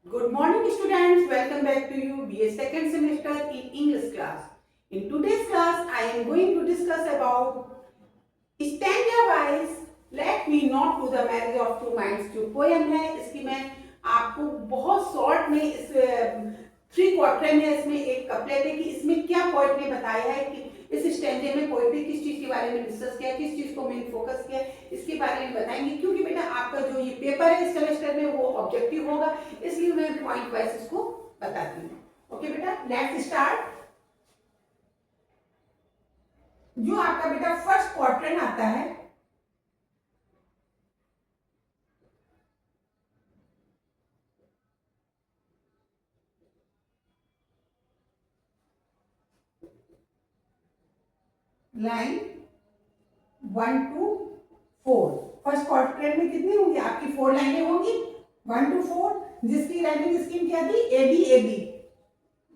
Good morning students, welcome back to you BA second semester in English class. In today's class, I am going to discuss about stanza wise let me not to the marriage of two minds जो poem है इसकी मैं आपको बहुत short में इस three quarter में इसमें एक कपलेट है कि इसमें क्या पोएट ने बताया है कि इस स्टैंजे में पोएट ने किस चीज के बारे में डिस्कस किया, किस चीज को मेन फोकस किया, इसके बारे में बताएंगे क्योंकि बेटा आपका जो ये पेपर है इस सेमेस्टर में वो ऑब्जेक्टिव होगा, इसलिए मैं पॉइंट वाइज इसको बताती हूँ। ओके बेटा, लेट्स स्टार्ट। जो आपका बेटा फर्स्ट क्वार्टर आता है लाइन 1 to 4, फर्स्ट क्वार्टर में कितनी होंगी आपकी 4 लाइनें होंगी 1 to 4, जिसकी राइमिंग स्कीम क्या थी ए बी ए बी।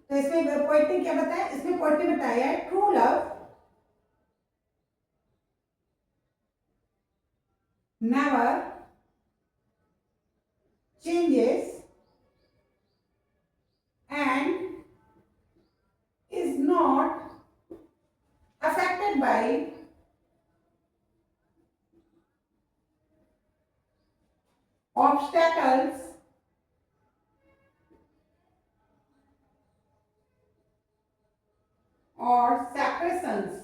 तो इसमें पोएट ने क्या बताया, इसमें पोएट ने बताया है true love never changes and is not affected by obstacles or separations.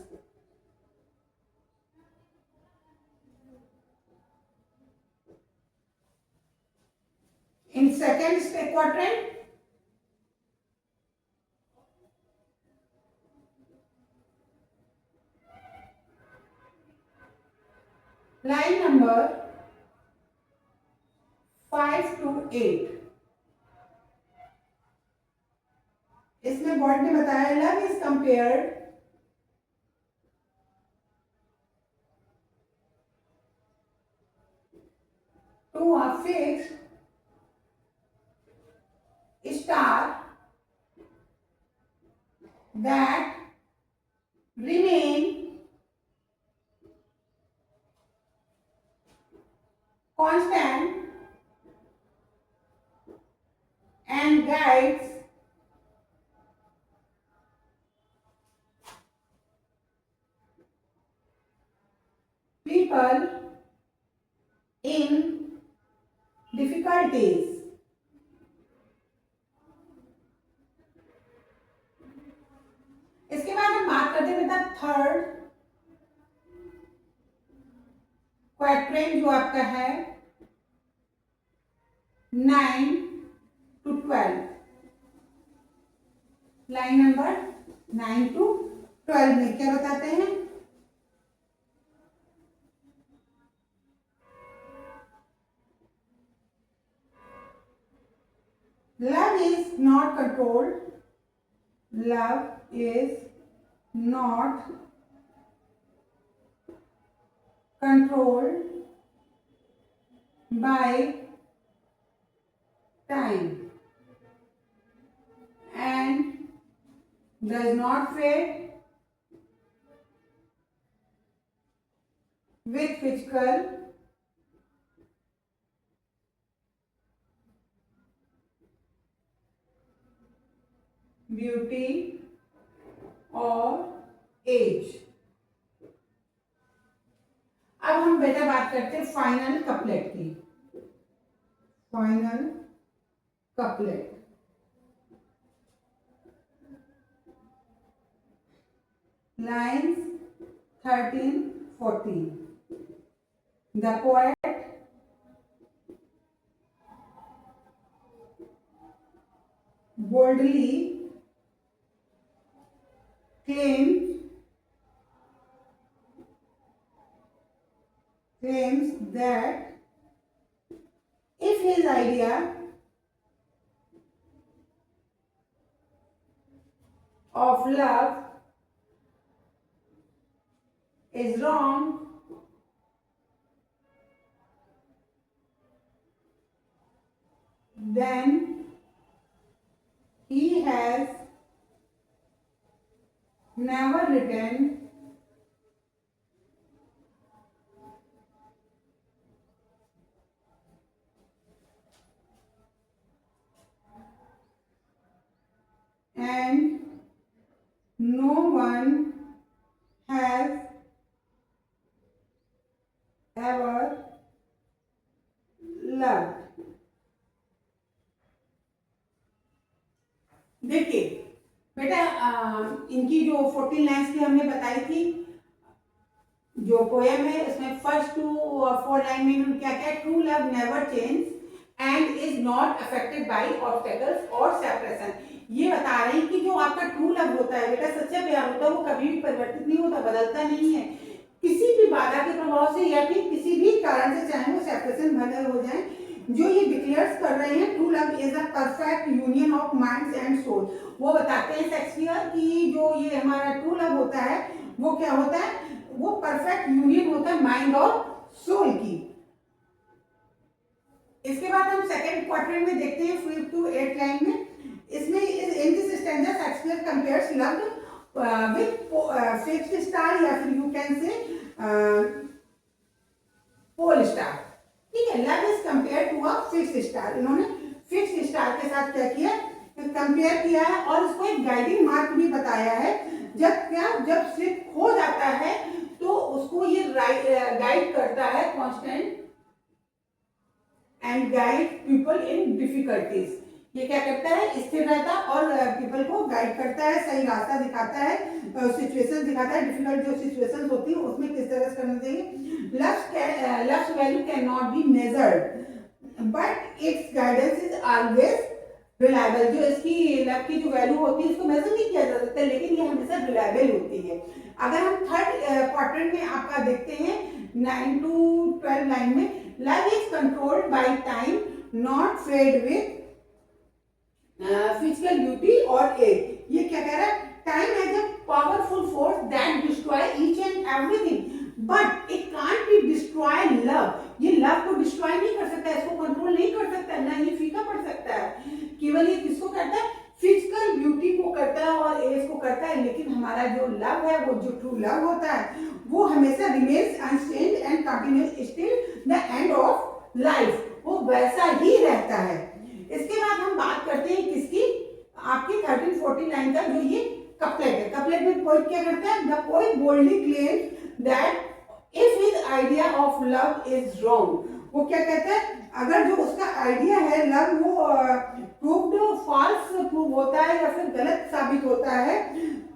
In second quadrant, line number 5 to 8, इसमें वर्ड ने बताया love is compared to a fixed star that remain constant and guides people in difficulties. इसके बाद हम बात करते हैं बेटा थर्ड क्वाड्रेंट जो आपका है 9 to 12, लाइन नंबर 9 to 12 में क्या बताते हैं, love is not controlled, love is not controlled by time and does not fade with physical beauty और एज। अब हम बेटा बात करते हैं फाइनल कपलेट की। Final couplet lines 13-14, the poet boldly claims that if his idea of love is wrong, then he has never written देखिए बेटा, इनकी जो 14 लाइन्स की हमने बताई थी, जो पोएम है उसमें फर्स्ट 2 और 4 लाइन में क्या क्या, true love never change and is not affected by obstacles और सेपरेशन। ये बता रही हैं कि जो आपका ट्रू लव होता है बेटा, सच्चा प्यार होता है, वो कभी भी परिवर्तित नहीं होता, बदलता नहीं है किसी भी बाधा के प्रभाव से या फिर किसी भी कारण से, चाहे वो सेपरेशन भले हो जाए। जो ये डिक्लेयर्स कर रहे हैं, true love is a perfect union of minds and soul. वो बताते हैं शेक्सपियर कि जो ये हमारा ट्रू लव होता है वो क्या होता है, वो परफेक्ट यूनियन होता है माइंड और सोल की। इसके बाद हम सेकंड क्वाड्रेंट में देखते हैं 5 to 8 लाइन में। इसमें in this stanza Shakespeare compares love with fixed star या फिर you can say pole star. ठीक है, love is compare to a fixed star. इन्होंने फिक्स्ड स्टार के साथ क्या किया, कंपेयर किया है और उसको एक गाइडिंग मार्क भी बताया है। जब स्लिप खो जाता है तो उसको ये गाइड करता है, constant and guide people in difficulties. ये क्या करता है, स्थिर रहता और पीपल को गाइड करता है, सही रास्ता दिखाता है, सिचुएशन दिखाता है, डिफिकल्ट जो सिचुएशंस होती है उसमें किस तरह से करना चाहिए। Loves value can not be measured but it's guidance is always reliable. जो इसकी लव की जो वैल्यू होती है उसको मेजर नहीं किया जा सकता, लेकिन ये हमेशा रिलायबल होती है। अगर हम थर्ड क्वाड्रेंट में आपका देखते हैं 9 to 12 लाइन में, love is controlled by time not fade with physical beauty और एज। ये क्या कह रहा है, time has a powerful force that destroy each and everything but it can't be destroy love. ये लव को डिस्ट्रॉय नहीं कर सकता, इसको कंट्रोल नहीं कर सकता, ना ही फीका पड़ सकता है। केवल ये किसको करता है, फिजिकल ब्यूटी को करता है और एज को करता है, लेकिन हमारा जो लव है, वो जो ट्रू लव होता है, वो हमेशा remains unchanged and continuous till the end of life, वो वैसा ही रहता है। इसके बाद हम बात करते हैं किसकी, आपकी 13-14 लाइन का जो ये कपलेट है। कपलेट में पोएट क्या करता है, the poet boldly claims that if his idea of love is wrong. वो क्या कहता है, अगर जो उसका आइडिया है लव वो प्रूव्ड फॉल्स प्रूव होता है या फिर गलत साबित होता है,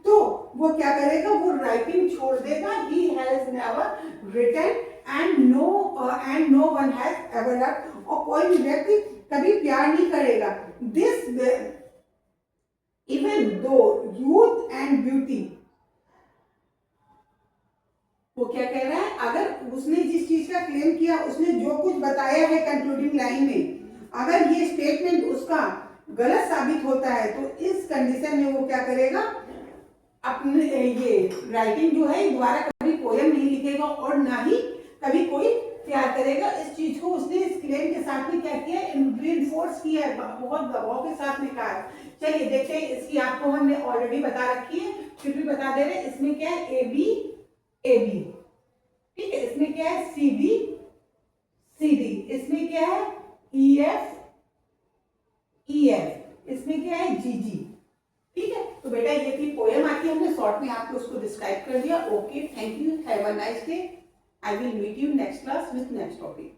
तो वो क्या करेगा, वो राइटिंग छोड़ देगा। He has never written and no one has ever loved. और कोई भी व्यक्ति कभी प्यार नहीं करेगा। This even though youth and beauty, वो क्या कह रहा है, अगर उसने जिस चीज का क्लेम किया, उसने जो कुछ बताया है कंक्लूडिंग लाइन में, अगर ये स्टेटमेंट उसका गलत साबित होता है, तो इस कंडीशन में वो क्या करेगा, अपने ये राइटिंग जो है दोबारा कभी पोएम नहीं लिखेगा और ना ही कभी कोई प्यार करेगा। इस चीज को उसने इस क्लेम के साथ में क्या किया, रिइंफोर्स किया है, बहुत दबाव के साथ में कहा है। चलिए देखते हैं, इसकी आपको हमने ऑलरेडी बता रखी है, फिर भी बता दे रहे हैं। इसमें क्या है, ए बी, ठीक है। इसमें क्या है, सी डी, इसमें क्या है, ई एफ, इसमें क्या है, जी। ठीक है, तो बेटा ये थी पोएम आती है, हमने शॉर्ट में आपको उसको डिस्क्राइब कर दिया। Okay, thank you, have a nice day. I will meet you next class with next topic.